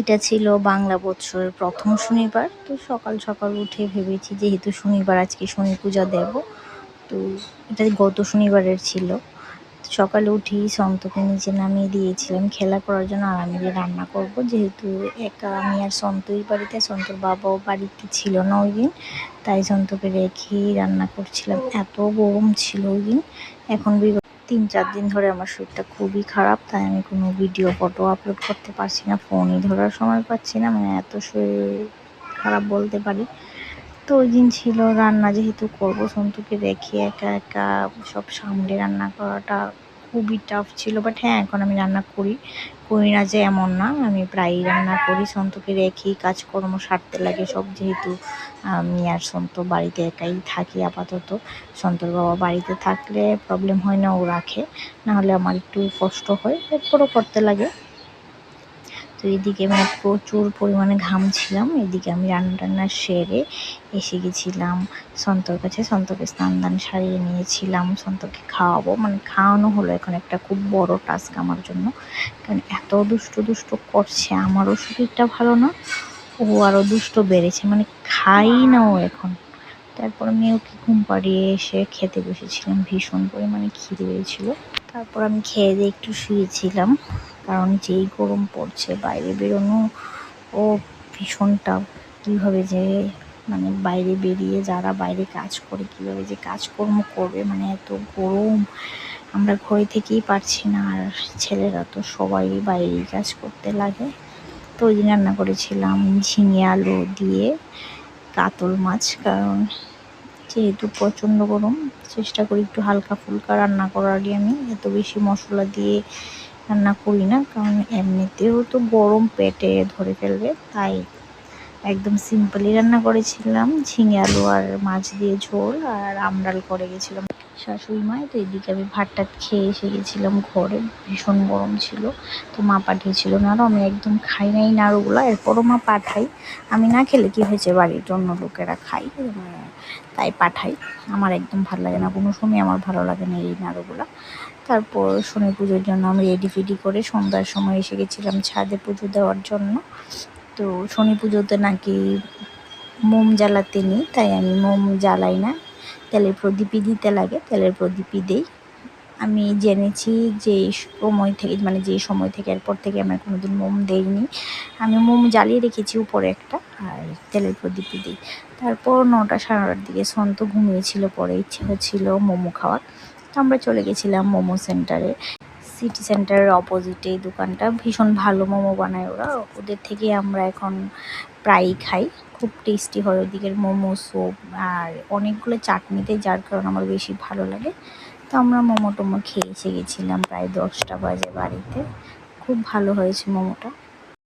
এটা ছিল বাংলা বৎসরের প্রথম শনিবার। তো সকাল সকাল উঠে ভেবেছি যেহেতু শনিবার আজকে শনি পূজা দেব, তো এটা গত শনিবারের ছিল। সকালে উঠেই সন্তকে নিচে নামিয়ে দিয়েছিলাম খেলা করার জন্য, আর আমি রান্না করব যেহেতু একা আমি আর সন্তই বাড়িতে, সন্তর বাবাও বাড়িতে ছিল না ওই দিন, তাই সন্তকে রেখেই রান্না করছিলাম। এত গরম ছিল ওই দিন। এখন 3-4 দিন ধরে আমার শরীরটা খুবই খারাপ, তাই আমি কোনো ভিডিও ফটো আপলোড করতে পারছি না, ফোনই ধরার সময় পাচ্ছি না, মানে এত শরীর খারাপ বলতে পারি। তো ওই দিন ছিল রান্না যেহেতু করব, সন্তুকে রেখে একা একা সব সামলে রান্না করাটা খুবই টাফ ছিল। বাট হ্যাঁ, এখন আমি রান্না করি না যে এমন না, আমি প্রায়ই রান্না করি। সন্তুকে রেখেই কাজকর্ম সারতে লাগে সব, যেহেতু আমি আর সন্তু বাড়িতে একাই থাকি আপাতত। সন্তুর বাবা বাড়িতে থাকলে প্রবলেম হয় না, ও রাখে, নাহলে আমার একটু কষ্ট হয়, এরপরও করতে লাগে। তো এদিকে মানে প্রচুর পরিমাণে ঘামছিলাম, এদিকে আমি রান্না সেরে এসে গেছিলাম সন্তর কাছে। সন্তকে স্নান দান সারিয়ে নিয়েছিলাম, সন্তকে খাওয়াবো, মানে খাওয়ানো হলো এখন একটা খুব বড় টাস্ক আমার জন্য, কারণ এত দুষ্ট করছে, আমারও শরীরটা ভালো না, ও আরও দুষ্ট বেড়েছে, মানে খাই না ও এখন। তারপর আমি ওকে ঘুম পাড়িয়ে এসে খেতে বসেছিলাম, ভীষণ পরিমাণে খিদে পেয়েছিল। তারপর আমি খেয়ে দিয়ে একটু শুয়েছিলাম, কারণ যেই গরম পড়ছে বাইরে বেরোনো ও ভীষণটা কীভাবে যে মানে বাইরে বেরিয়ে যারা বাইরে কাজ করে কীভাবে যে কাজকর্ম করবে, মানে এত গরম আমরা ঘরে থেকেই পারছি না, আর ছেলেরা তো সবাই বাইরেই কাজ করতে লাগে। তো ওই দিন রান্না করেছিলাম ঝিঙে আলু দিয়ে কাতল মাছ, কারণ যেহেতু প্রচণ্ড গরম চেষ্টা করি একটু হালকা ফুলকা রান্না করারই, আমি এত বেশি মশলা দিয়ে রান্না করি না, কারণ এমনিতেও তো গরম পেটে ধরে ফেলবে, তাই একদম সিম্পলই রান্না করেছিলাম ঝিঙে আলু আর মাছ দিয়ে ঝোল, আর আমডাল করে গেছিলাম শাশুড়ি মায়। তো এদিকে আমি ভাতটা খেয়ে এসে গেছিলাম ঘরে, ভীষণ গরম ছিল, তো মা পাঠিয়েছিল নাড়ু, আমি একদম খাই নাই নাড়ুগুলো, এরপরও মা পাঠাই, আমি না খেলে কি হয়েছে বাড়ির অন্য লোকেরা খাই, তাই পাঠাই। আমার একদম ভালো লাগে না, কোনো সময় আমার ভালো লাগে না এই নাড়ুগুলো। তারপর শনি পুজোর জন্য আমি রেডি ফেডি করে সন্ধ্যার সময় এসে গেছিলাম ছাদে পুজো দেওয়ার জন্য। তো শনি পুজোতে নাকি মোম জ্বালাতে নেই, তাই আমি মোম জ্বালাই না, তেলের প্রদীপই দিতে লাগে, তেলের প্রদীপই দেই। আমি জেনেছি যে যে সময় থেকে এরপর থেকে আমার কোনোদিন মোম দেইনি, আমি মোম জ্বালিয়ে রেখেছি উপরে একটা, আর তেলের প্রদীপই দিই। তারপর 9টা 9:30 দিকে সন্ত ঘুমিয়েছিল, পরে ইচ্ছে হচ্ছিল মোমো খাওয়ার, তো আমরা চলে গেছিলাম মোমো সেন্টারে। সিটি সেন্টারের অপোজিটে এই দোকানটা, ভীষণ ভালো মোমো বানায় ওরা, ওদের থেকে আমরা এখন প্রায়ই খাই, খুব টেস্টি হয় ওদিকের মোমো, স্যুপ আর অনেকগুলো চাটনিতে, যার কারণে আমার বেশি ভালো লাগে। তো আমরা মোমো টোমো খেয়ে এসে গেছিলাম প্রায় 10টা বাজে বাড়িতে, খুব ভালো হয়েছে মোমোটা।